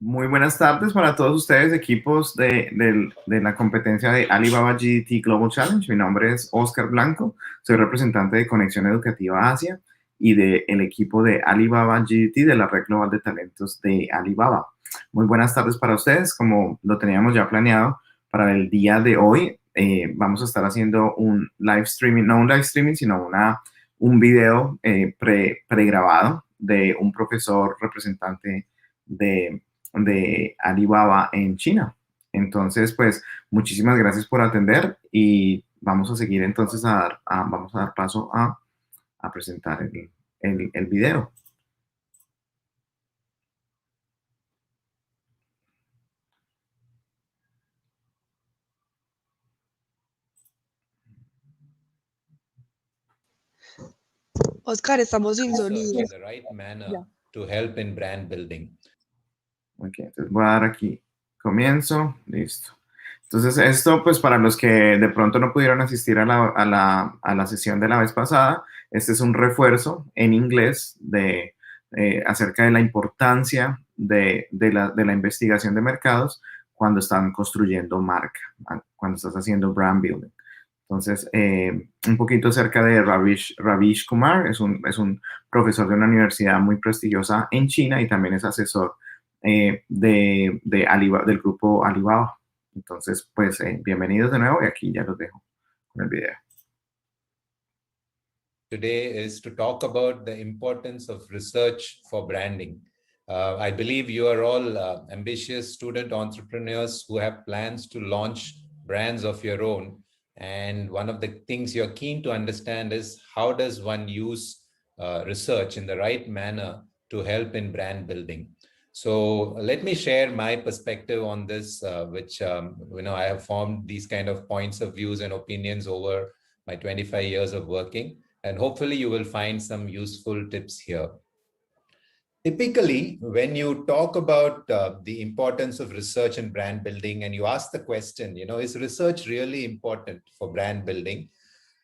Muy buenas tardes para todos ustedes, equipos de la competencia de Alibaba GDT Global Challenge. Mi nombre es Oscar Blanco, soy representante de Conexión Educativa Asia y del equipo de Alibaba GDT de la Red Global de Talentos de Alibaba. Muy buenas tardes para ustedes, como lo teníamos ya planeado para el día de hoy. Vamos a estar haciendo un live streaming, no un live streaming, sino un video pregrabado de un profesor representante de Alibaba en China. Entonces, pues, muchísimas gracias por atender y vamos a seguir entonces vamos a dar paso a presentar el video. Oscar, estamos sin Research sonido. in the right manner to help in brand building. Ok, entonces voy a dar aquí comienzo, listo. Entonces esto pues para los que de pronto no pudieron asistir a la sesión de la vez pasada, este es un refuerzo en inglés acerca de la importancia de la investigación de mercados cuando están construyendo marca, cuando estás haciendo brand building. Entonces, un poquito acerca de Ravish Kumar, es un profesor de una universidad muy prestigiosa en China y también es asesor del grupo Alibaba. Entonces, pues, bienvenidos de nuevo y aquí ya los dejo con el video. Today is to talk about the importance of research for branding. I believe you are all ambitious student entrepreneurs who have plans to launch brands of your own. And one of the things you're keen to understand is how does one use research in the right manner to help in brand building. So let me share my perspective on this, which I have formed these kind of points of views and opinions over my 25 years of working, and hopefully you will find some useful tips here. Typically, when you talk about the importance of research and brand building, and you ask the question, is research really important for brand building?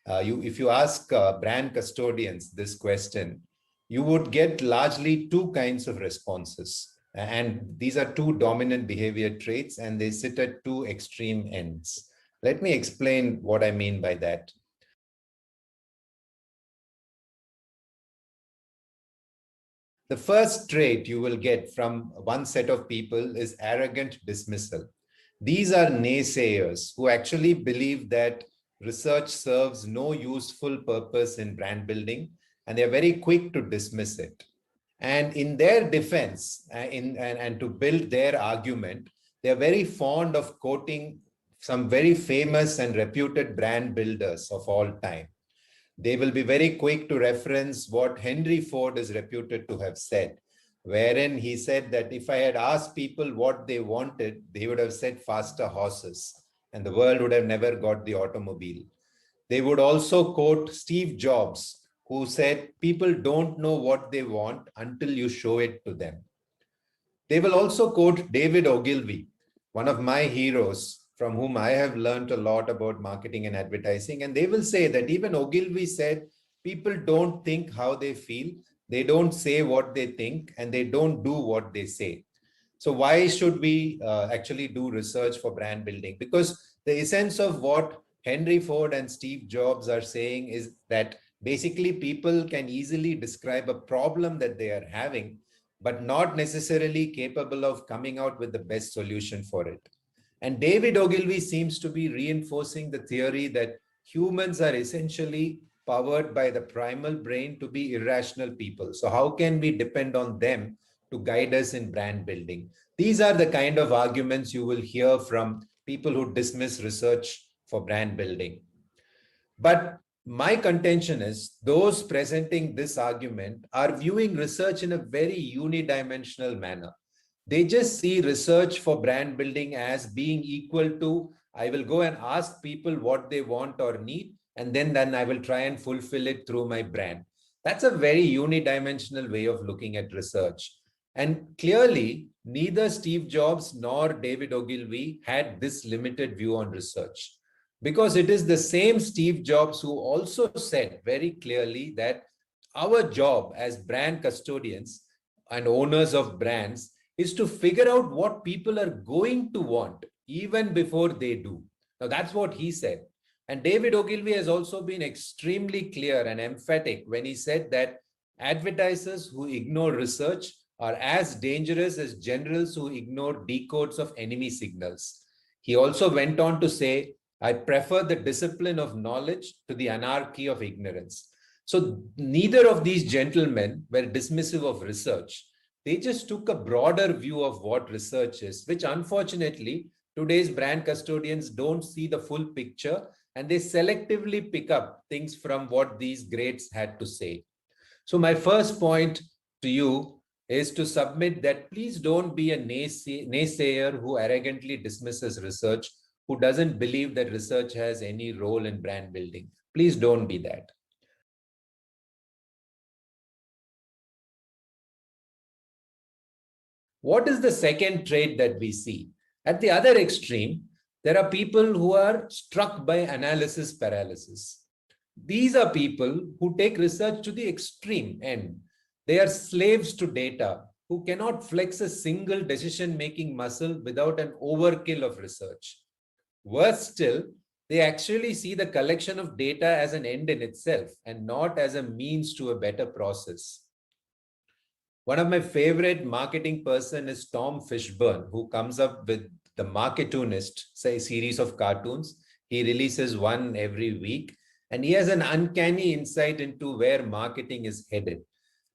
If you ask brand custodians this question, you would get largely two kinds of responses. And these are two dominant behavior traits, and they sit at two extreme ends. Let me explain what I mean by that. The first trait you will get from one set of people is arrogant dismissal. These are naysayers who actually believe that research serves no useful purpose in brand building, and they're very quick to dismiss it. And in their defense, and to build their argument, they're very fond of quoting some very famous and reputed brand builders of all time. They will be very quick to reference what Henry Ford is reputed to have said, wherein he said that if I had asked people what they wanted, they would have said faster horses, and the world would have never got the automobile. They would also quote Steve Jobs, who said, people don't know what they want until you show it to them. They will also quote David Ogilvy, one of my heroes, from whom I have learned a lot about marketing and advertising. And they will say that even Ogilvy said, people don't think how they feel, they don't say what they think, and they don't do what they say. So why should we actually do research for brand building? Because the essence of what Henry Ford and Steve Jobs are saying is that basically people can easily describe a problem that they are having, but not necessarily capable of coming out with the best solution for it. And David Ogilvy seems to be reinforcing the theory that humans are essentially powered by the primal brain to be irrational people. So how can we depend on them to guide us in brand building? These are the kind of arguments you will hear from people who dismiss research for brand building. But my contention is those presenting this argument are viewing research in a very unidimensional manner. They just see research for brand building as being equal to, I will go and ask people what they want or need, and then I will try and fulfill it through my brand. That's a very unidimensional way of looking at research. And clearly, neither Steve Jobs nor David Ogilvy had this limited view on research. Because it is the same Steve Jobs who also said very clearly that our job as brand custodians and owners of brands is to figure out what people are going to want even before they do. Now, that's what he said. And David Ogilvy has also been extremely clear and emphatic when he said that advertisers who ignore research are as dangerous as generals who ignore decodes of enemy signals. He also went on to say, I prefer the discipline of knowledge to the anarchy of ignorance. So neither of these gentlemen were dismissive of research. They just took a broader view of what research is, which unfortunately today's brand custodians don't see the full picture, and they selectively pick up things from what these greats had to say. So my first point to you is to submit that please don't be a naysayer who arrogantly dismisses research, who doesn't believe that research has any role in brand building. Please don't be that. What is the second trait that we see? At the other extreme, there are people who are struck by analysis paralysis. These are people who take research to the extreme end. They are slaves to data who cannot flex a single decision-making muscle without an overkill of research. Worse still, they actually see the collection of data as an end in itself and not as a means to a better process. One of my favorite marketing person is Tom Fishburne, who comes up with the Marketoonist, say, series of cartoons. He releases one every week, and he has an uncanny insight into where marketing is headed.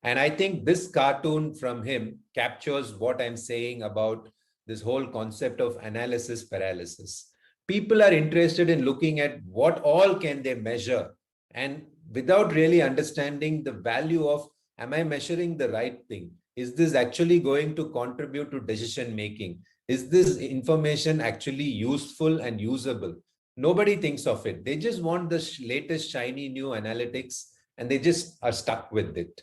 And I think this cartoon from him captures what I'm saying about this whole concept of analysis paralysis. People are interested in looking at what all can they measure, and without really understanding the value of, am I measuring the right thing? Is this actually going to contribute to decision making? Is this information actually useful and usable? Nobody thinks of it. They just want the latest shiny new analytics, and they just are stuck with it.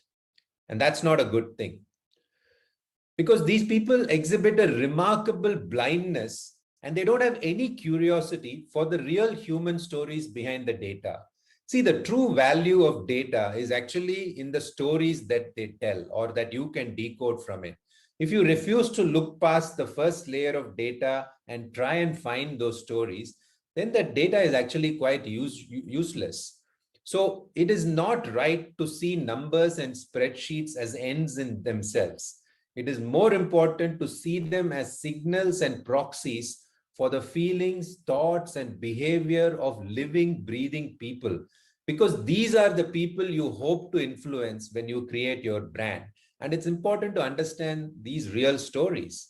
And that's not a good thing. Because these people exhibit a remarkable blindness, and they don't have any curiosity for the real human stories behind the data. See, the true value of data is actually in the stories that they tell or that you can decode from it. If you refuse to look past the first layer of data and try and find those stories, then that data is actually quite useless. So it is not right to see numbers and spreadsheets as ends in themselves. It is more important to see them as signals and proxies for the feelings, thoughts, and behavior of living, breathing people, because these are the people you hope to influence when you create your brand. And it's important to understand these real stories.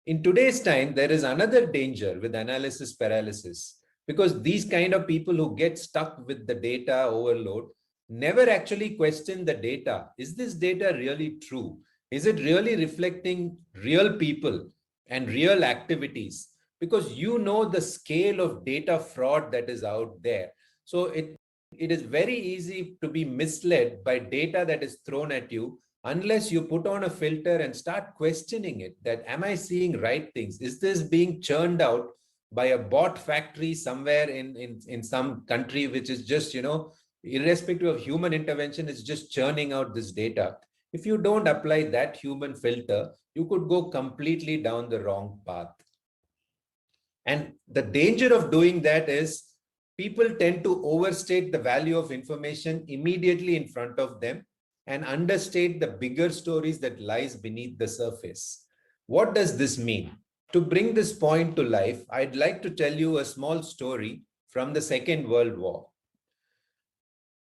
In today's time, there is another danger with analysis paralysis, because these kind of people who get stuck with the data overload never actually question the data. Is this data really true? Is it really reflecting real people and real activities? Because you know the scale of data fraud that is out there. So it is very easy to be misled by data that is thrown at you unless you put on a filter and start questioning it, that am I seeing right things? Is this being churned out by a bot factory somewhere in some country, which is just, irrespective of human intervention, is just churning out this data? If you don't apply that human filter, you could go completely down the wrong path. And the danger of doing that is people tend to overstate the value of information immediately in front of them and understate the bigger stories that lies beneath the surface. What does this mean? To bring this point to life, I'd like to tell you a small story from the Second World War.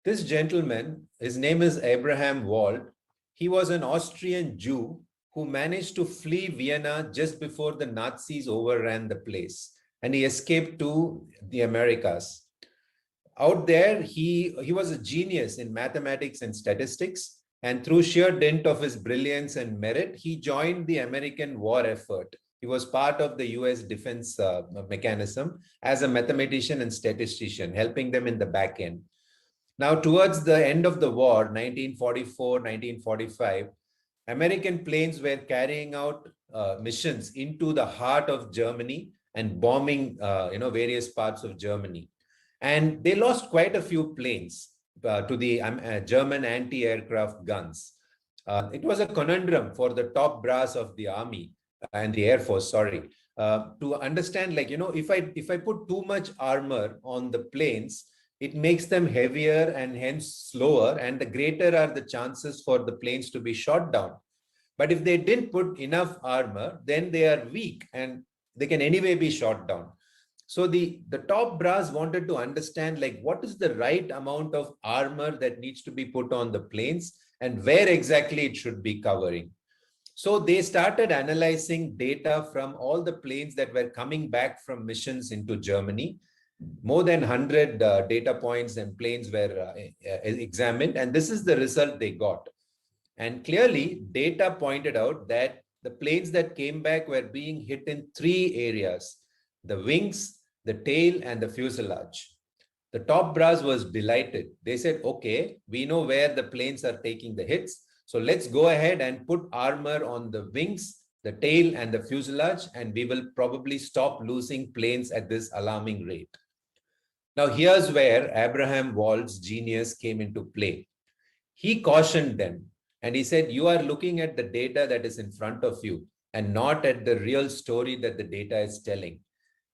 This gentleman, his name is Abraham Wald. He was an Austrian Jew who managed to flee Vienna just before the Nazis overran the place, and he escaped to the Americas. Out there, he was a genius in mathematics and statistics, and through sheer dint of his brilliance and merit, he joined the American war effort. He was part of the US defense mechanism as a mathematician and statistician, helping them in the back end. Now, towards the end of the war, 1944, 1945, American planes were carrying out missions into the heart of Germany and bombing, various parts of Germany. And they lost quite a few planes to the German anti-aircraft guns. It was a conundrum for the top brass of the army and the air force, sorry, to understand, like, if I put too much armor on the planes, it makes them heavier and hence slower, and the greater are the chances for the planes to be shot down. But if they didn't put enough armor, then they are weak and they can anyway be shot down. So the top brass wanted to understand, like, what is the right amount of armor that needs to be put on the planes and where exactly it should be covering. So they started analyzing data from all the planes that were coming back from missions into Germany. More than 100 data points and planes were examined, and this is the result they got. And clearly, data pointed out that the planes that came back were being hit in three areas: the wings, the tail, and the fuselage. The top brass was delighted. They said, okay, we know where the planes are taking the hits. So let's go ahead and put armor on the wings, the tail, and the fuselage, and we will probably stop losing planes at this alarming rate. Now, here's where Abraham Wald's genius came into play. He cautioned them and he said, you are looking at the data that is in front of you and not at the real story that the data is telling.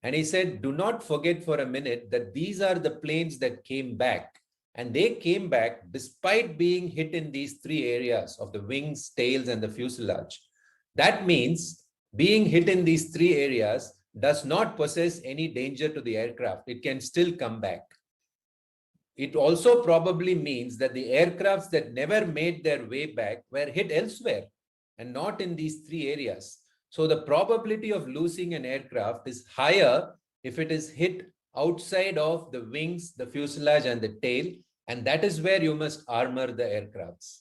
And he said, do not forget for a minute that these are the planes that came back. And they came back despite being hit in these three areas of the wings, tails, and the fuselage. That means being hit in these three areas does not possess any danger to the aircraft. It can still come back. It also probably means that the aircrafts that never made their way back were hit elsewhere and not in these three areas. So the probability of losing an aircraft is higher if it is hit outside of the wings, the fuselage, and the tail. And that is where you must armor the aircrafts.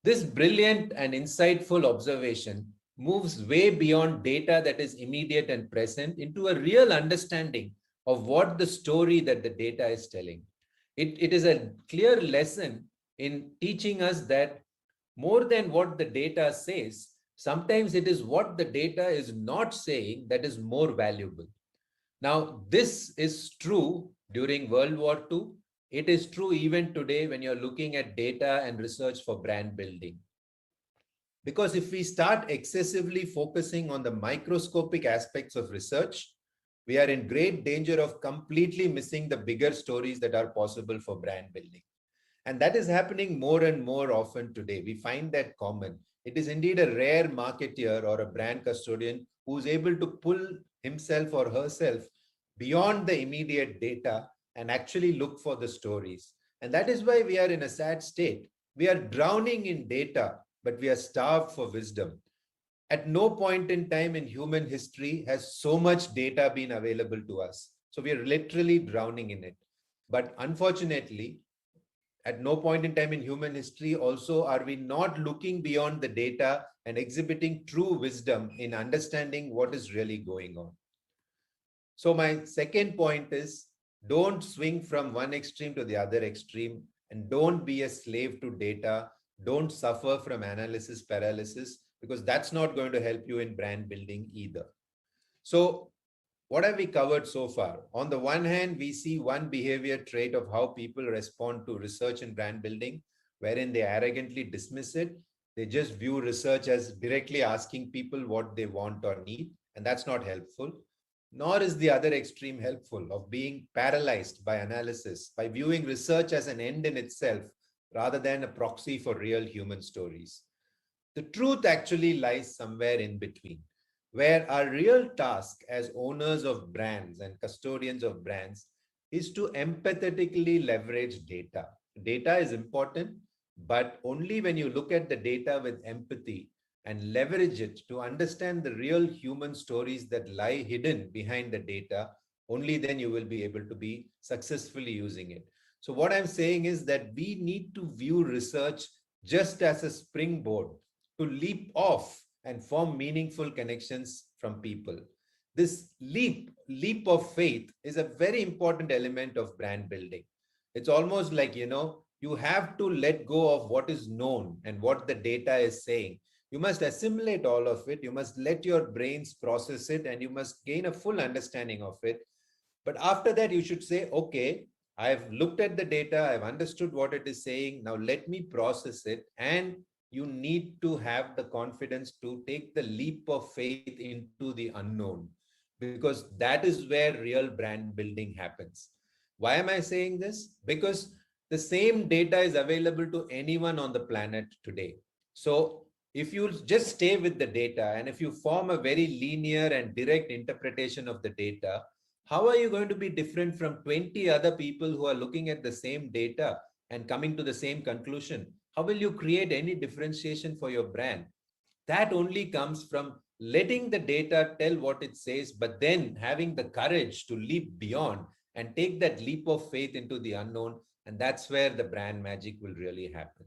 This brilliant and insightful observation moves way beyond data that is immediate and present into a real understanding of what the story that the data is telling. It is a clear lesson in teaching us that more than what the data says, sometimes it is what the data is not saying that is more valuable. Now, this is true during World War II. It is true even today when you're looking at data and research for brand building. Because if we start excessively focusing on the microscopic aspects of research, we are in great danger of completely missing the bigger stories that are possible for brand building. And that is happening more and more often today. We find that common. It is indeed a rare marketeer or a brand custodian who is able to pull himself or herself beyond the immediate data and actually look for the stories. And that is why we are in a sad state. We are drowning in data, but we are starved for wisdom. At no point in time in human history has so much data been available to us. So we are literally drowning in it. But unfortunately, at no point in time in human history also are we not looking beyond the data and exhibiting true wisdom in understanding what is really going on. So my second point is, don't swing from one extreme to the other extreme, and don't be a slave to data. Don't suffer from analysis paralysis, because that's not going to help you in brand building either. So what have we covered so far? On the one hand, we see one behavior trait of how people respond to research and brand building, wherein they arrogantly dismiss it. They just view research as directly asking people what they want or need, and that's not helpful. Nor is the other extreme helpful, of being paralyzed by analysis, by viewing research as an end in itself rather than a proxy for real human stories. The truth actually lies somewhere in between, where our real task as owners of brands and custodians of brands is to empathetically leverage data. Data is important, but only when you look at the data with empathy and leverage it to understand the real human stories that lie hidden behind the data, only then you will be able to be successfully using it. So what I'm saying is that we need to view research just as a springboard to leap off and form meaningful connections from people. This leap of faith is a very important element of brand building. It's almost like, you have to let go of what is known and what the data is saying. You must assimilate all of it. You must let your brains process it, and you must gain a full understanding of it. But after that, you should say, okay, I've looked at the data. I've understood what it is saying. Now let me process it and you need to have the confidence to take the leap of faith into the unknown, because that is where real brand building happens. Why am I saying this? Because the same data is available to anyone on the planet today. So if you just stay with the data and if you form a very linear and direct interpretation of the data, how are you going to be different from 20 other people who are looking at the same data and coming to the same conclusion? How will you create any differentiation for your brand? That only comes from letting the data tell what it says, but then having the courage to leap beyond and take that leap of faith into the unknown. And that's where the brand magic will really happen.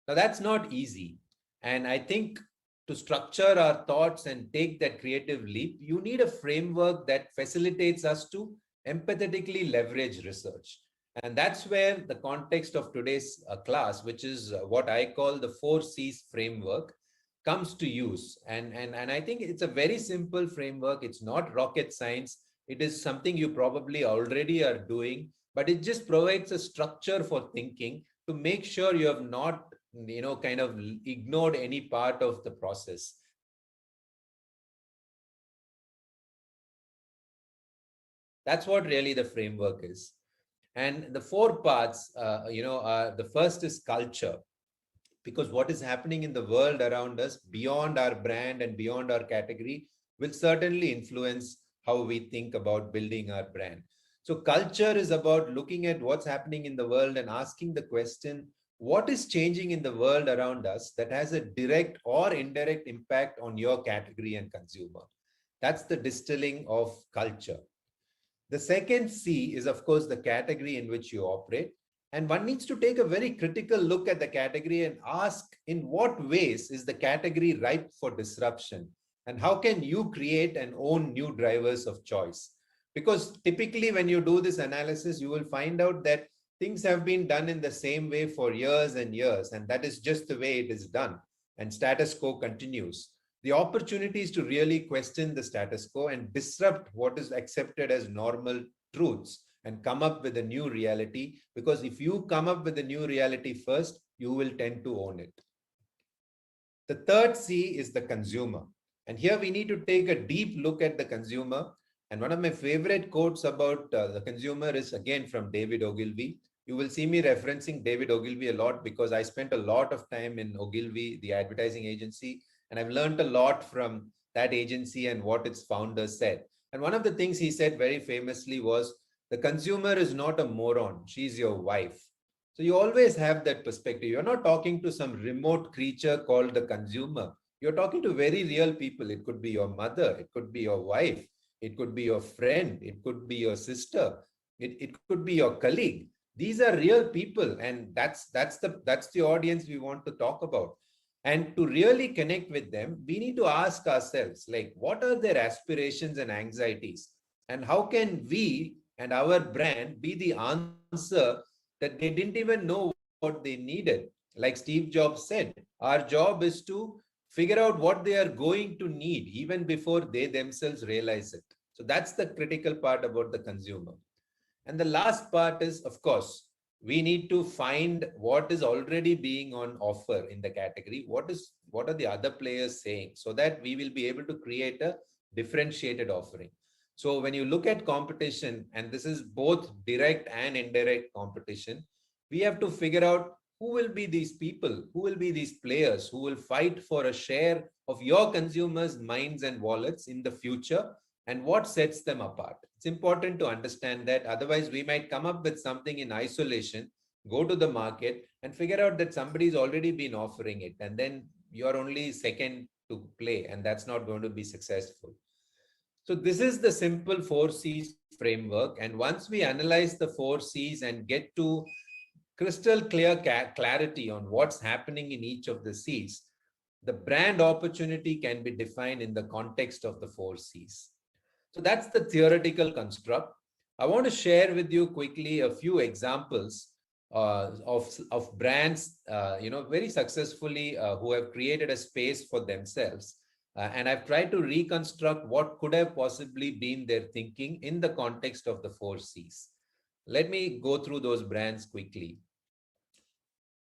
Now, that's not easy. And I think to structure our thoughts and take that creative leap, you need a framework that facilitates us to empathetically leverage research. And that's where the context of today's class, which is what I call the 4Cs framework, comes to use. And I think it's a very simple framework. It's not rocket science. It is something you probably already are doing, but it just provides a structure for thinking to make sure you have not, kind of ignored any part of the process. That's what really the framework is. And the 4 parts, the first is culture. Because what is happening in the world around us beyond our brand and beyond our category will certainly influence how we think about building our brand. So culture is about looking at what's happening in the world and asking the question, what is changing in the world around us that has a direct or indirect impact on your category and consumer? That's the distilling of culture. The second C is, of course, the category in which you operate. And one needs to take a very critical look at the category and ask, in what ways is the category ripe for disruption? And how can you create and own new drivers of choice? Because typically when you do this analysis, you will find out that things have been done in the same way for years and years. And that is just the way it is done. And status quo continues. The opportunity is to really question the status quo and disrupt what is accepted as normal truths and come up with a new reality. Because if you come up with a new reality first, you will tend to own it. The third C is the consumer. And here we need to take a deep look at the consumer. And one of my favorite quotes about the consumer is again from David Ogilvy. You will see me referencing David Ogilvy a lot because I spent a lot of time in Ogilvy, the advertising agency, and I've learned a lot from that agency and what its founders said. And one of the things he said very famously was, the consumer is not a moron, she's your wife. So you always have that perspective. You're not talking to some remote creature called the consumer. You're talking to very real people. It could be your mother, it could be your wife, it could be your friend, it could be your sister, it could be your colleague. These are real people, and that's the audience we want to talk about. And to really connect with them, we need to ask ourselves, like, what are their aspirations and anxieties? And how can we and our brand be the answer that they didn't even know what they needed? Like Steve Jobs said, our job is to figure out what they are going to need even before they themselves realize it. So that's the critical part about the consumer. And the last part is, of course, we need to find what is already being on offer in the category. What are the other players saying, so that we will be able to create a differentiated offering. So when you look at competition, and this is both direct and indirect competition, we have to figure out who will be these people, who will be these players who will fight for a share of your consumers' minds and wallets in the future, and what sets them apart. It's important to understand that, otherwise we might come up with something in isolation, go to the market and figure out that somebody's already been offering it, and then you're only second to play, and that's not going to be successful. So this is the simple 4Cs framework. And once we analyze the 4Cs and get to crystal clear clarity on what's happening in each of the Cs, the brand opportunity can be defined in the context of the 4Cs. So that's the theoretical construct. I want to share with you quickly a few examples of brands, very successfully who have created a space for themselves. And I've tried to reconstruct what could have possibly been their thinking in the context of the 4Cs. Let me go through those brands quickly.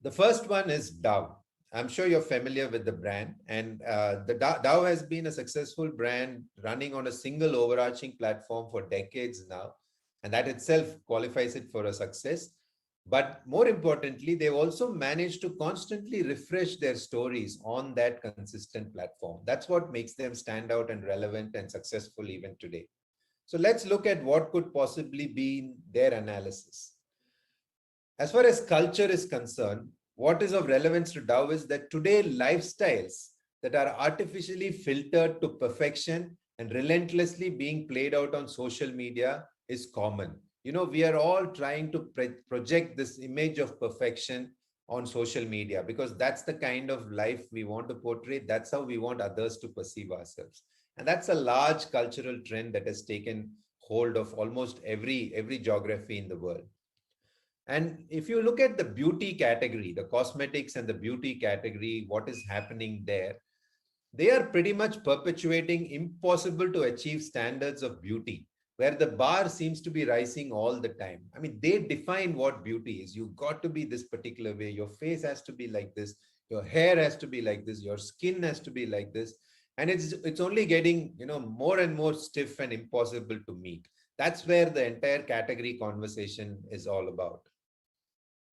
The first one is Dove. I'm sure you're familiar with the brand, and the Dow has been a successful brand running on a single overarching platform for decades now, and that itself qualifies it for a success. But more importantly, they've also managed to constantly refresh their stories on that consistent platform. That's what makes them stand out and relevant and successful even today. So let's look at what could possibly be their analysis. As far as culture is concerned, what is of relevance to Dow is that today lifestyles that are artificially filtered to perfection and relentlessly being played out on social media is common. You know, we are all trying to project this image of perfection on social media because that's the kind of life we want to portray. That's how we want others to perceive ourselves. And that's a large cultural trend that has taken hold of almost every geography in the world. And if you look at the beauty category, the cosmetics and the beauty category, what is happening there, they are pretty much perpetuating impossible to achieve standards of beauty, where the bar seems to be rising all the time. I mean, they define what beauty is. You've got to be this particular way. Your face has to be like this. Your hair has to be like this. Your skin has to be like this. And it's only getting, more and more stiff and impossible to meet. That's where the entire category conversation is all about.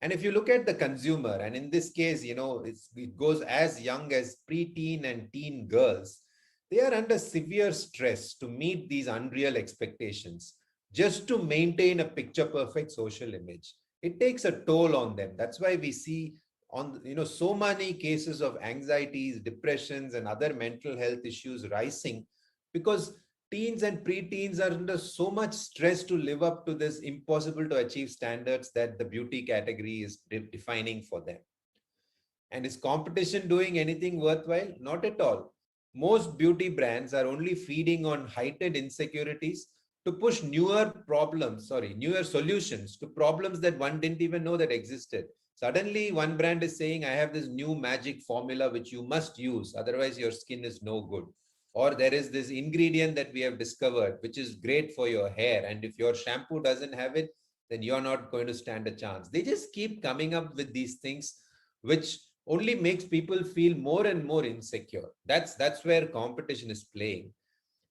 And if you look at the consumer, and in this case, it goes as young as preteen and teen girls, they are under severe stress to meet these unreal expectations just to maintain a picture perfect social image. It takes a toll on them. That's why we see so many cases of anxieties, depressions, and other mental health issues rising because teens and preteens are under so much stress to live up to this impossible to achieve standards that the beauty category is defining for them. And is competition doing anything worthwhile? Not at all. Most beauty brands are only feeding on heightened insecurities to push newer solutions to problems that one didn't even know that existed. Suddenly, one brand is saying, I have this new magic formula which you must use, otherwise your skin is no good. Or there is this ingredient that we have discovered, which is great for your hair. And if your shampoo doesn't have it, then you're not going to stand a chance. They just keep coming up with these things, which only makes people feel more and more insecure. That's where competition is playing.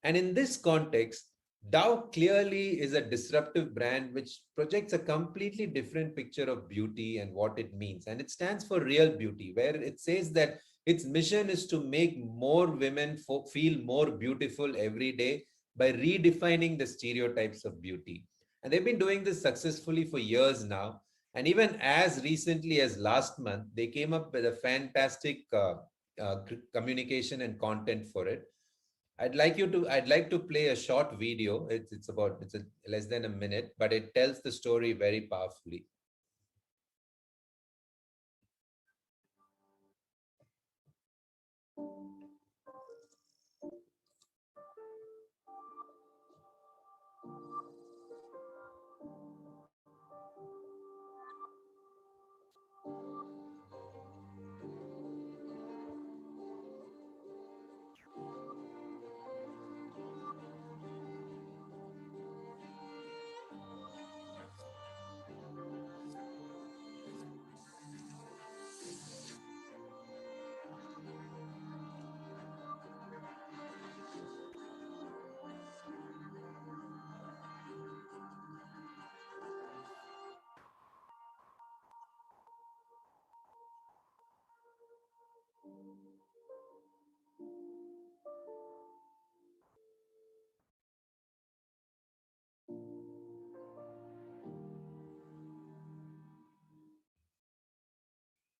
And in this context, Dow clearly is a disruptive brand which projects a completely different picture of beauty and what it means. And it stands for real beauty, where it says that its mission is to make more women feel more beautiful every day by redefining the stereotypes of beauty. And they've been doing this successfully for years now. And even as recently as last month, they came up with a fantastic communication and content for it. I'd like to play a short video. It's less than a minute, but it tells the story very powerfully.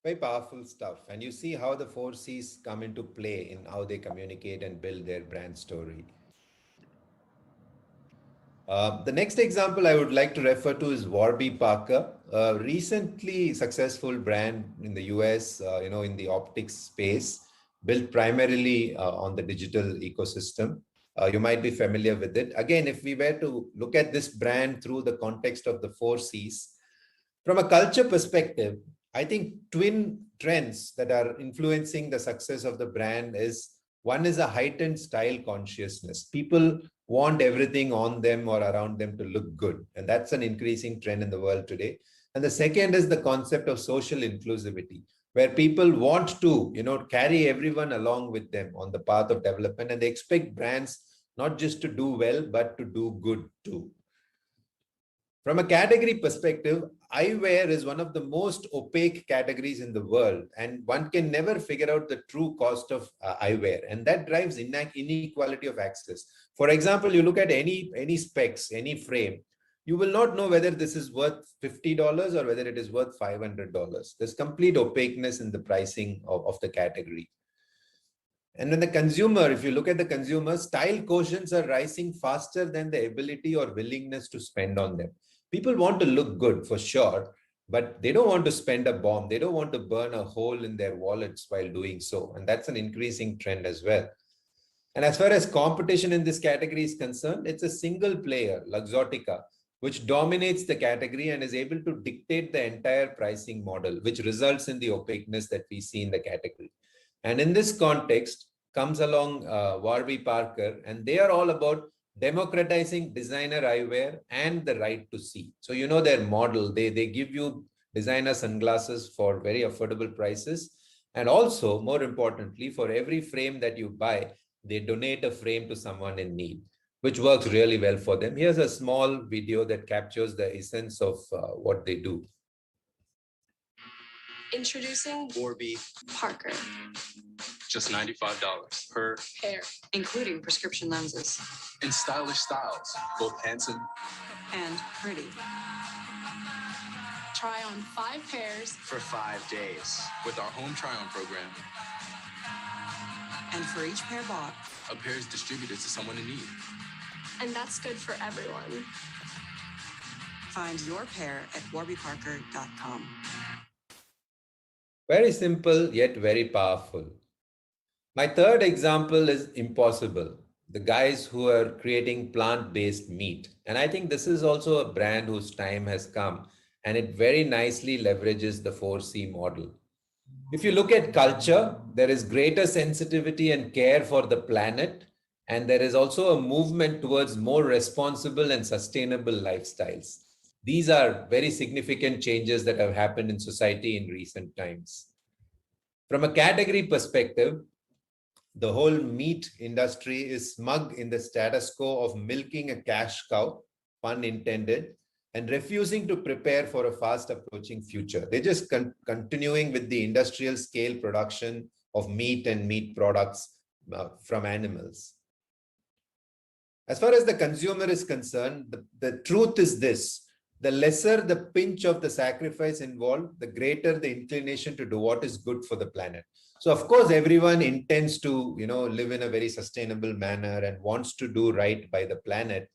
Very powerful stuff. And you see how the 4 C's come into play in how they communicate and build their brand story. The next example I would like to refer to is Warby Parker, a recently successful brand in the US, in the optics space, built primarily on the digital ecosystem. You might be familiar with it. Again, if we were to look at this brand through the context of the 4 C's, from a culture perspective, I think twin trends that are influencing the success of the brand is one is a heightened style consciousness. People want everything on them or around them to look good. And that's an increasing trend in the world today. And the second is the concept of social inclusivity. where people want to, carry everyone along with them on the path of development, and they expect brands not just to do well, but to do good too. From a category perspective, eyewear is one of the most opaque categories in the world, and one can never figure out the true cost of eyewear, and that drives inequality of access. For example, you look at any specs, any frame, you will not know whether this is worth $50 or whether it is worth $500. There's complete opaqueness in the pricing of the category. And when the consumer, if you look at the consumer, style quotients are rising faster than the ability or willingness to spend on them. People want to look good for sure, but they don't want to spend a bomb. They don't want to burn a hole in their wallets while doing so. And that's an increasing trend as well. And as far as competition in this category is concerned, it's a single player, Luxottica, which dominates the category and is able to dictate the entire pricing model, which results in the opaqueness that we see in the category. And in this context comes along Warby Parker, and they are all about democratizing designer eyewear and the right to see. So their model, they give you designer sunglasses for very affordable prices. And also, more importantly, for every frame that you buy, they donate a frame to someone in need, which works really well for them. Here's a small video that captures the essence of what they do. Introducing Warby Parker just $95 per pair, including prescription lenses in stylish styles, both handsome and pretty. Try on 5 pairs for 5 days with our home try-on program. And for each pair bought, a pair is distributed to someone in need. And that's good for everyone. Find your pair at warbyparker.com. Very simple, yet very powerful. My third example is Impossible, the guys who are creating plant-based meat. And I think this is also a brand whose time has come, and it very nicely leverages the 4C model. If you look at culture, there is greater sensitivity and care for the planet, and there is also a movement towards more responsible and sustainable lifestyles. These are very significant changes that have happened in society in recent times. From a category perspective, the whole meat industry is smug in the status quo of milking a cash cow, pun intended, and refusing to prepare for a fast approaching future. They're just continuing with the industrial scale production of meat and meat products from animals. As far as the consumer is concerned, the truth is this: the lesser the pinch of the sacrifice involved, the greater the inclination to do what is good for the planet. So of course, everyone intends to, live in a very sustainable manner and wants to do right by the planet.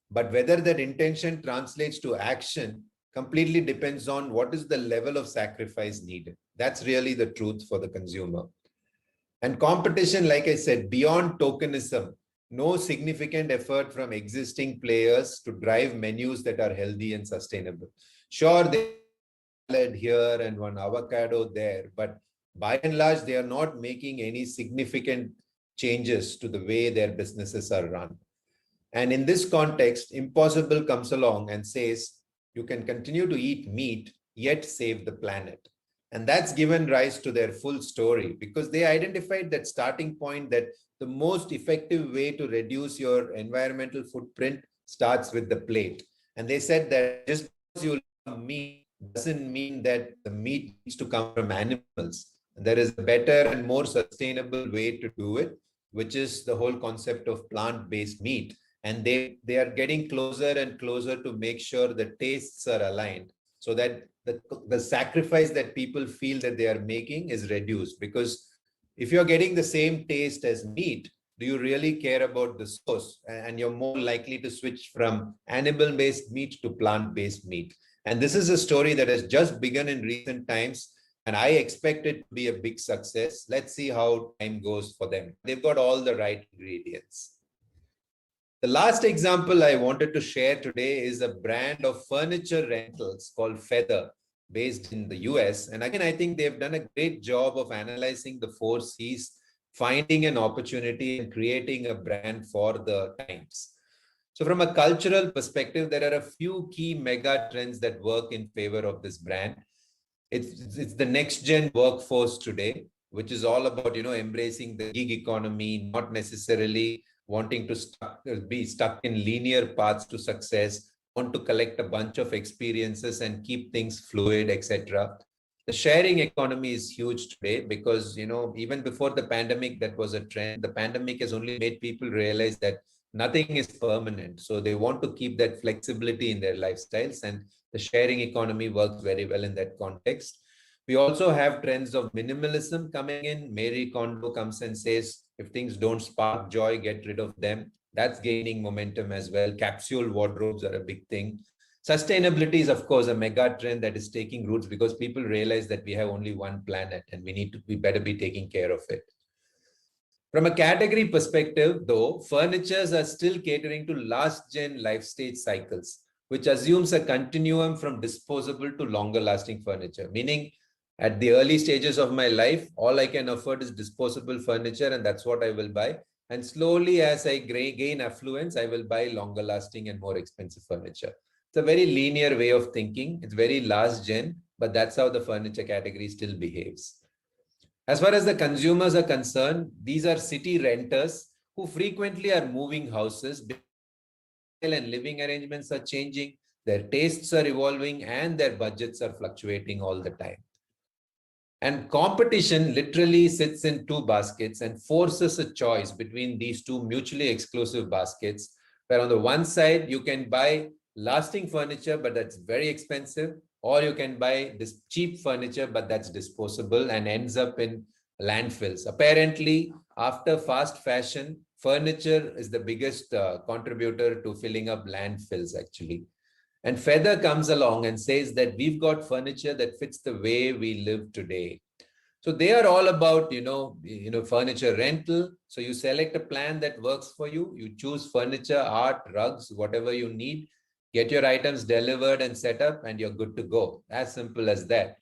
But whether that intention translates to action completely depends on what is the level of sacrifice needed. That's really the truth for the consumer. And competition, like I said, beyond tokenism, no significant effort from existing players to drive menus that are healthy and sustainable. Sure, they salad here and one avocado there, but by and large, they are not making any significant changes to the way their businesses are run. And in this context, Impossible comes along and says, you can continue to eat meat, yet save the planet. And that's given rise to their full story, because they identified that starting point that the most effective way to reduce your environmental footprint starts with the plate. And they said that just because you love meat doesn't mean that the meat needs to come from animals. There is a better and more sustainable way to do it, which is the whole concept of plant-based meat. And they are getting closer and closer to make sure the tastes are aligned so that the sacrifice that people feel that they are making is reduced. Because if you're getting the same taste as meat, do you really care about the source? And you're more likely to switch from animal-based meat to plant-based meat. And this is a story that has just begun in recent times, and I expect it to be a big success. Let's see how time goes for them. They've got all the right ingredients. The last example I wanted to share today is a brand of furniture rentals called Feather, based in the US. And again, I think they've done a great job of analyzing the 4 C's, finding an opportunity and creating a brand for the times. So from a cultural perspective, there are a few key mega trends that work in favor of this brand. It's the next gen workforce today, which is all about, embracing the gig economy, not necessarily wanting to be stuck in linear paths to success, want to collect a bunch of experiences and keep things fluid, etc. The sharing economy is huge today because, even before the pandemic, that was a trend. The pandemic has only made people realize that nothing is permanent. So they want to keep that flexibility in their lifestyles, and the sharing economy works very well in that context. We also have trends of minimalism coming in. Mary Kondo comes and says, if things don't spark joy, get rid of them. That's gaining momentum as well. Capsule wardrobes are a big thing. Sustainability is, of course, a mega trend that is taking roots because people realize that we have only one planet and we better be taking care of it. From a category perspective, though, furnitures are still catering to last gen life stage cycles, which assumes a continuum from disposable to longer lasting furniture, meaning at the early stages of my life, all I can afford is disposable furniture, and that's what I will buy. And slowly, as I gain affluence, I will buy longer lasting and more expensive furniture. It's a very linear way of thinking. It's very last gen, but that's how the furniture category still behaves. As far as the consumers are concerned, these are city renters who frequently are moving houses, and living arrangements are changing, their tastes are evolving, and their budgets are fluctuating all the time. And competition literally sits in two baskets and forces a choice between these two mutually exclusive baskets, where on the one side, you can buy lasting furniture, but that's very expensive, or you can buy this cheap furniture, but that's disposable and ends up in landfills. Apparently, after fast fashion, furniture is the biggest contributor to filling up landfills, actually. And Feather comes along and says that we've got furniture that fits the way we live today. So they are all about, furniture rental. So you select a plan that works for you. You choose furniture, art, rugs, whatever you need. Get your items delivered and set up, and you're good to go. As simple as that.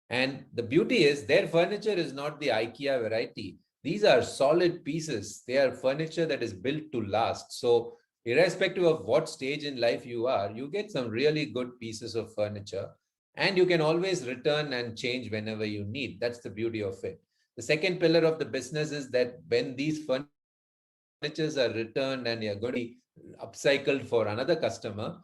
And the beauty is their furniture is not the IKEA variety. These are solid pieces. They are furniture that is built to last. So irrespective of what stage in life you are, you get some really good pieces of furniture, and you can always return and change whenever you need. That's the beauty of it. The second pillar of the business is that when these furnitures are returned and you're going to be upcycled for another customer,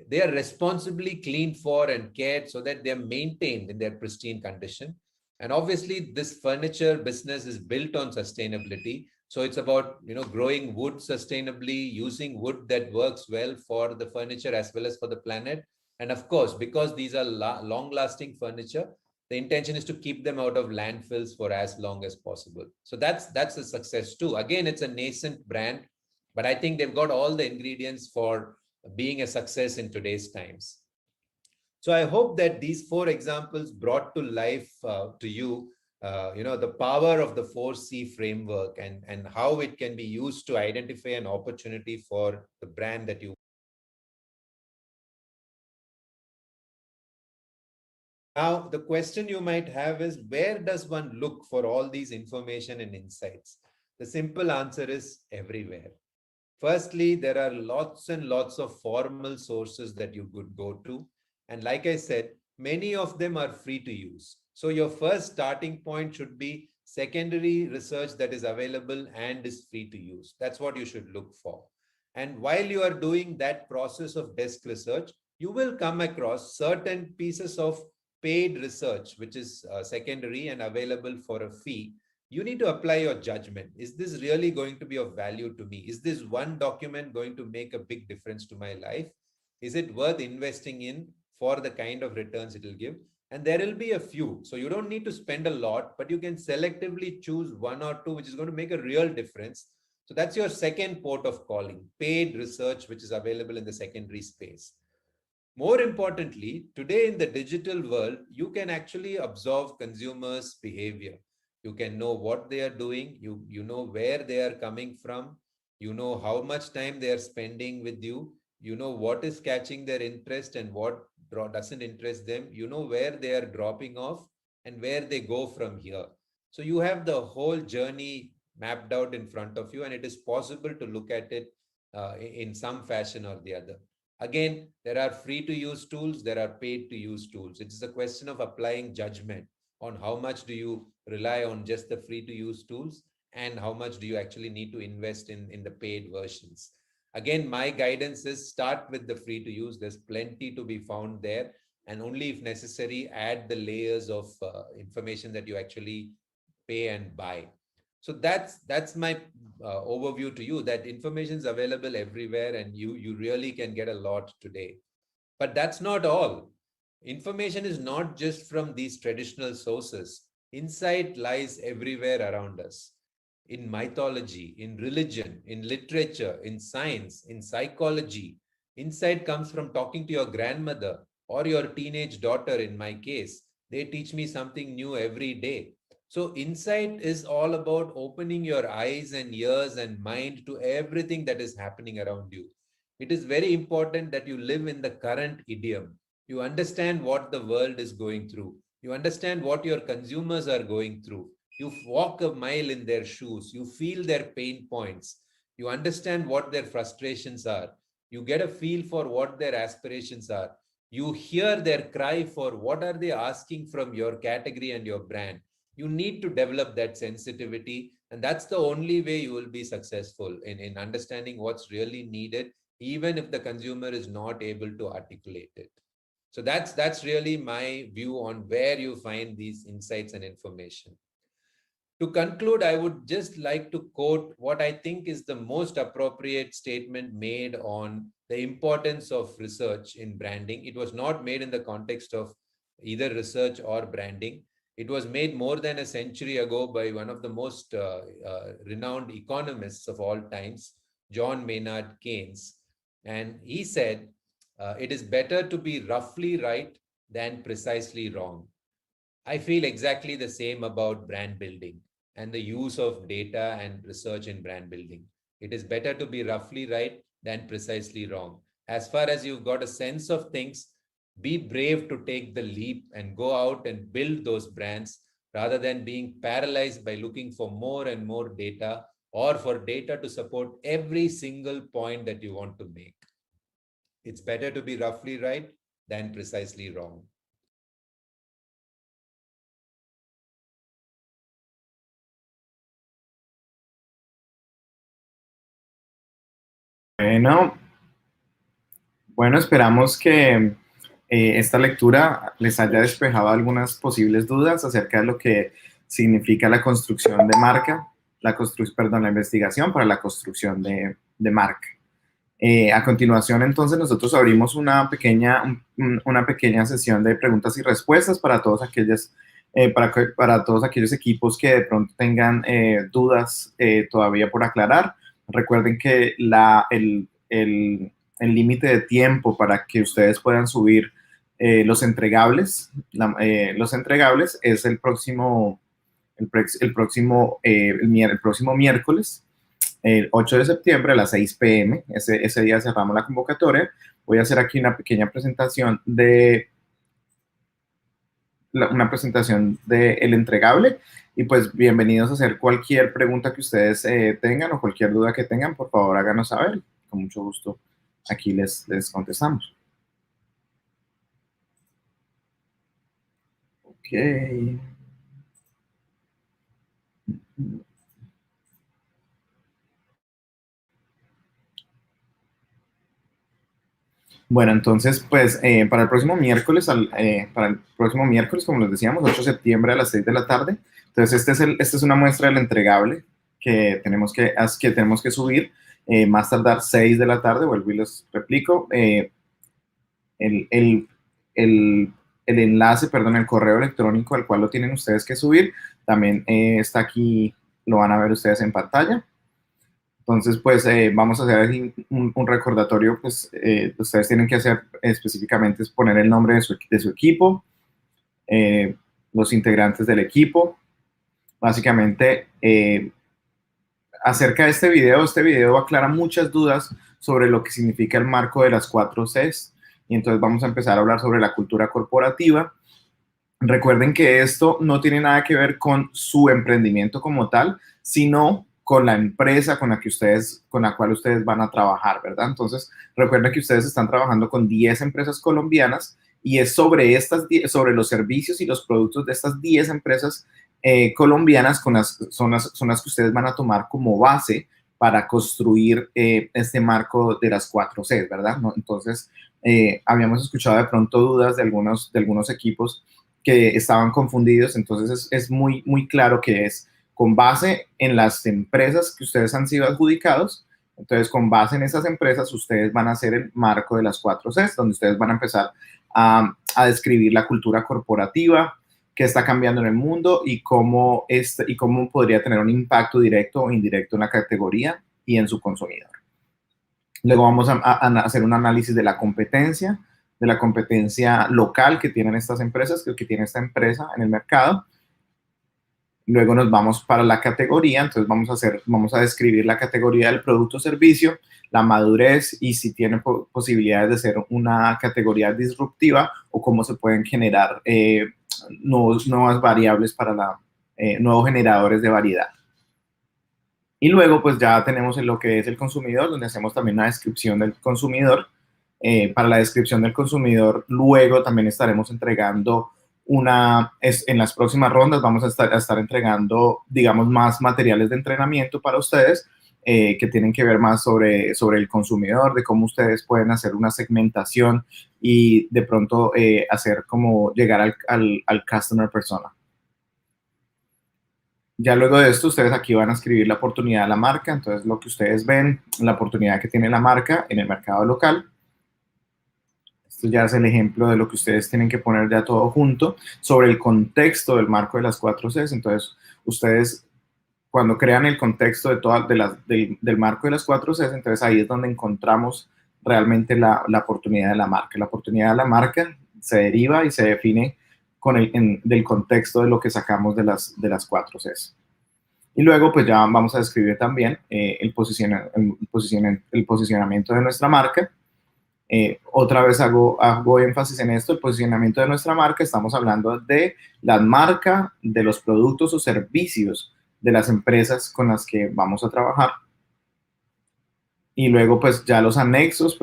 they are responsibly cleaned for and cared so that they're maintained in their pristine condition. And obviously, this furniture business is built on sustainability. So it's about, growing wood sustainably, using wood that works well for the furniture as well as for the planet. And of course, because these are long-lasting furniture, the intention is to keep them out of landfills for as long as possible. So that's a success too. Again, it's a nascent brand, but I think they've got all the ingredients for being a success in today's times. So I hope that these 4 examples brought to life to you, the power of the 4C framework and how it can be used to identify an opportunity for the brand that you. Now, the question you might have is, where does one look for all these information and insights? The simple answer is everywhere. Firstly, there are lots and lots of formal sources that you could go to. And like I said, many of them are free to use. So your first starting point should be secondary research that is available and is free to use. That's what you should look for. And while you are doing that process of desk research, you will come across certain pieces of paid research, which is secondary and available for a fee. You need to apply your judgment. Is this really going to be of value to me? Is this one document going to make a big difference to my life? Is it worth investing in for the kind of returns it will give? And there will be a few. So you don't need to spend a lot, but you can selectively choose 1 or 2, which is going to make a real difference. So that's your second port of calling, paid research, which is available in the secondary space. More importantly, today in the digital world, you can actually observe consumers' behavior. You can know what they are doing. You know where they are coming from. You know how much time they are spending with you. You know what is catching their interest and what doesn't interest them. You know where they are dropping off and where they go from here. So you have the whole journey mapped out in front of you, and it is possible to look at it in some fashion or the other. Again, there are free-to-use tools, there are paid-to-use tools. It is a question of applying judgment on how much do you rely on just the free-to-use tools and how much do you actually need to invest in the paid versions. Again, my guidance is start with the free-to-use. There's plenty to be found there, and only if necessary, add the layers of information that you actually pay and buy. So that's my overview to you, that information is available everywhere and you really can get a lot today. But that's not all. Information is not just from these traditional sources. Insight lies everywhere around us. In mythology, in religion, in literature, in science, in psychology. Insight comes from talking to your grandmother or your teenage daughter, in my case. They teach me something new every day. So insight is all about opening your eyes and ears and mind to everything that is happening around you. It is very important that you live in the current idiom. You understand what the world is going through. You understand what your consumers are going through. You walk a mile in their shoes. You feel their pain points. You understand what their frustrations are. You get a feel for what their aspirations are. You hear their cry for what are they asking from your category and your brand. You need to develop that sensitivity, and that's the only way you will be successful in understanding what's really needed, even if the consumer is not able to articulate it. So that's really my view on where you find these insights and information. To conclude, I would just like to quote what I think is the most appropriate statement made on the importance of research in branding. It was not made in the context of either research or branding. It was made more than a century ago by one of the most renowned economists of all times, John Maynard Keynes. And he said, it is better to be roughly right than precisely wrong. I feel exactly the same about brand building and the use of data and research in brand building. It is better to be roughly right than precisely wrong. As far as you've got a sense of things, be brave to take the leap and go out and build those brands rather than being paralyzed by looking for more and more data or for data to support every single point that you want to make. It's better to be roughly right than precisely wrong. Bueno, esperamos que esta lectura les haya despejado algunas posibles dudas acerca de lo que significa la construcción de marca, la investigación para la construcción de marca. A continuación, entonces, nosotros abrimos una pequeña sesión de preguntas y respuestas para todos aquellos equipos que de pronto tengan dudas todavía por aclarar. Recuerden que el límite de tiempo para que ustedes puedan subir los entregables es el próximo miércoles, el 8 de septiembre a las 6 p.m. Ese día cerramos la convocatoria. Voy a hacer aquí una pequeña presentación del entregable. Y pues bienvenidos a hacer cualquier pregunta que ustedes tengan o cualquier duda que tengan, por favor háganos saber. Con mucho gusto aquí les contestamos. Ok. Bueno, entonces, pues, para el próximo miércoles, como les decíamos, 8 de septiembre a las 6 de la tarde. Entonces, esta es una muestra del entregable que tenemos que subir más tardar 6 de la tarde. Vuelvo y les replico. El enlace, el correo electrónico al cual lo tienen ustedes que subir, también está aquí, lo van a ver ustedes en pantalla. Entonces, pues, vamos a hacer un recordatorio, pues, ustedes tienen que hacer específicamente es poner el nombre de su equipo, los integrantes del equipo. Básicamente, acerca de este video aclara muchas dudas sobre lo que significa el marco de las 4 Cs. Y entonces vamos a empezar a hablar sobre la cultura corporativa. Recuerden que esto no tiene nada que ver con su emprendimiento como tal, sino con la empresa con la cual ustedes van a trabajar, ¿verdad? Entonces, recuerden que ustedes están trabajando con 10 empresas colombianas y es sobre sobre los servicios y los productos de estas 10 empresas colombianas son las que ustedes van a tomar como base para construir este marco de las 4Cs, ¿verdad? ¿No? Entonces, habíamos escuchado de pronto dudas de algunos equipos que estaban confundidos, entonces es muy, muy claro que es con base en las empresas que ustedes han sido adjudicados. Entonces, con base en esas empresas, ustedes van a hacer el marco de las 4Cs, donde ustedes van a empezar a describir la cultura corporativa, qué está cambiando en el mundo y cómo podría tener un impacto directo o indirecto en la categoría y en su consumidor. Luego vamos a hacer un análisis de la competencia local que tienen estas empresas, que tiene esta empresa en el mercado. Luego nos vamos para la categoría, entonces vamos a describir la categoría del producto o servicio, la madurez y si tiene posibilidades de ser una categoría disruptiva o cómo se pueden generar nuevas variables para nuevos generadores de variedad. Y luego pues ya tenemos lo que es el consumidor, donde hacemos también una descripción del consumidor. Para la descripción del consumidor, luego también estaremos entregando en las próximas rondas vamos a estar entregando, digamos, más materiales de entrenamiento para ustedes que tienen que ver más sobre el consumidor, de cómo ustedes pueden hacer una segmentación y de pronto hacer como llegar al customer persona. Ya luego de esto, ustedes aquí van a escribir la oportunidad de la marca. Entonces, lo que ustedes ven, la oportunidad que tiene la marca en el mercado local. Esto ya es el ejemplo de lo que ustedes tienen que poner ya todo junto sobre el contexto del marco de las 4Cs. Entonces, ustedes, cuando crean el contexto del marco de las 4Cs, entonces ahí es donde encontramos realmente la oportunidad de la marca. La oportunidad de la marca se deriva y se define del contexto de lo que sacamos de las 4Cs. Y luego, pues ya vamos a describir también el posicionamiento de nuestra marca. Otra vez hago énfasis en esto, el posicionamiento de nuestra marca. Estamos hablando de la marca, de los productos o servicios de las empresas con las que vamos a trabajar. Y luego, pues ya los anexos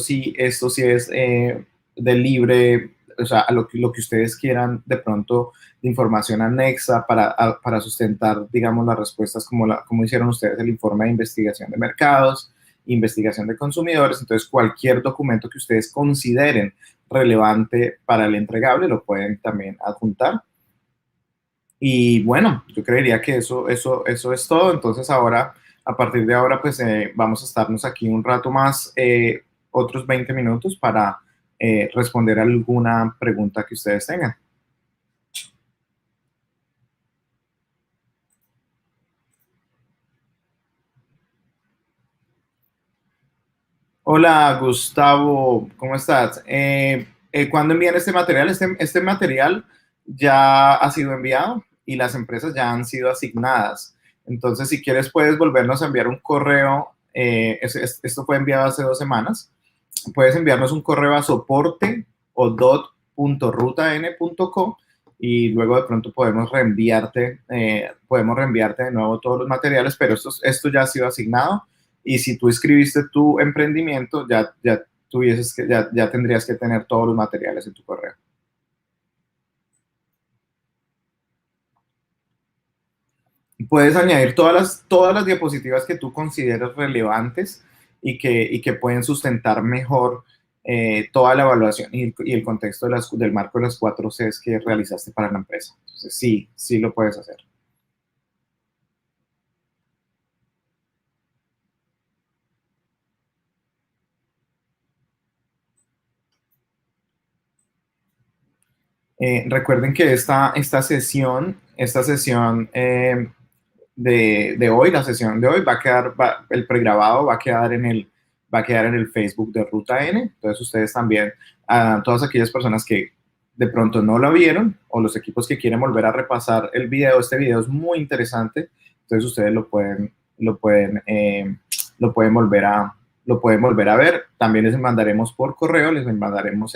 sí, esto sí es de libre, o sea, lo que ustedes quieran de pronto de información anexa para sustentar, digamos, las respuestas como hicieron ustedes el informe de investigación de mercados, investigación de consumidores. Entonces, cualquier documento que ustedes consideren relevante para el entregable lo pueden también adjuntar. Y bueno, yo creería que eso es todo. Entonces, a partir de ahora, pues vamos a estarnos aquí un rato más, otros 20 minutos para responder alguna pregunta que ustedes tengan. Hola, Gustavo, ¿cómo estás? ¿Cuándo envían este material? Este material ya ha sido enviado y las empresas ya han sido asignadas. Entonces, si quieres, puedes volvernos a enviar un correo. Esto fue enviado hace 2 semanas. Puedes enviarnos un correo a soporte o dot.rutan.co y luego de pronto podemos reenviarte de nuevo todos los materiales, pero esto ya ha sido asignado. Y si tú escribiste tu emprendimiento, ya tendrías que tener todos los materiales en tu correo. Puedes añadir todas las diapositivas que tú consideres relevantes y que pueden sustentar mejor toda la evaluación y el contexto del marco de las 4Cs que realizaste para la empresa. Entonces, sí lo puedes hacer. Recuerden que esta sesión de hoy, la sesión de hoy va a quedar, el pregrabado va a quedar en el Facebook de Ruta N. Entonces ustedes también, todas aquellas personas que de pronto no lo vieron o los equipos que quieren volver a repasar el video, este video es muy interesante, entonces ustedes lo pueden volver a ver. También les mandaremos por correo, les mandaremos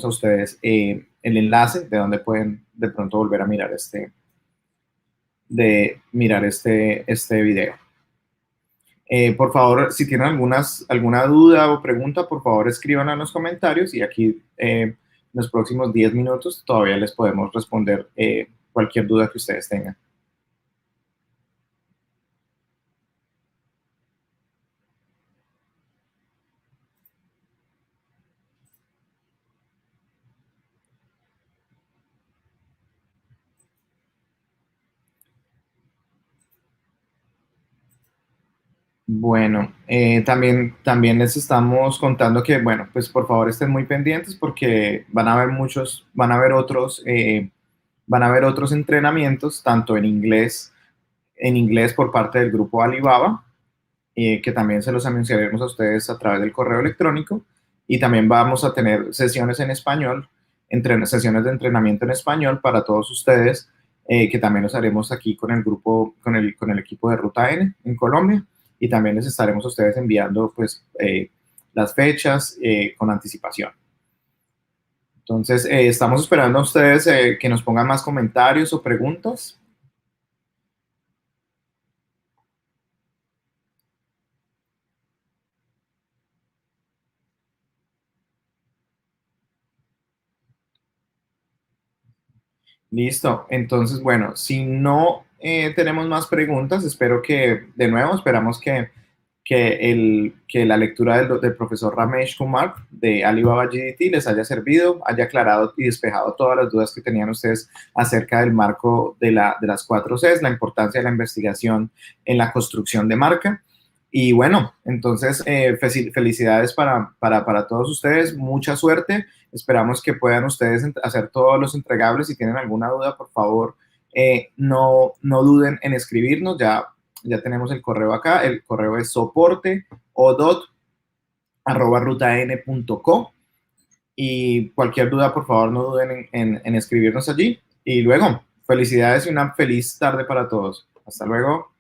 a ustedes el enlace de donde pueden de pronto volver a mirar de mirar este video. Por favor, si tienen alguna duda o pregunta, por favor escríbanla en los comentarios y aquí en los próximos 10 minutos todavía les podemos responder cualquier duda que ustedes tengan. Bueno, también les estamos contando que, bueno, pues por favor estén muy pendientes porque van a haber otros entrenamientos, tanto en inglés por parte del grupo Alibaba, que también se los anunciaremos a ustedes a través del correo electrónico, y también vamos a tener sesiones en español, sesiones de entrenamiento en español para todos ustedes, que también los haremos aquí con el grupo, con el equipo de Ruta N en Colombia, y también les estaremos a ustedes enviando pues las fechas con anticipación. Entonces, estamos esperando a ustedes que nos pongan más comentarios o preguntas. Listo. Entonces, bueno, si no tenemos más preguntas, espero que, de nuevo, esperamos que la lectura del profesor Ramesh Kumar de Alibaba GDT les haya servido, haya aclarado y despejado todas las dudas que tenían ustedes acerca del marco de las 4 Cs, la importancia de la investigación en la construcción de marca. Y bueno, entonces felicidades para todos ustedes, mucha suerte. Esperamos que puedan ustedes hacer todos los entregables. Si tienen alguna duda, por favor, no duden en escribirnos. Ya tenemos el correo acá. El correo es soporte@rutan.co. Y cualquier duda, por favor, no duden en escribirnos allí. Y luego, felicidades y una feliz tarde para todos. Hasta luego.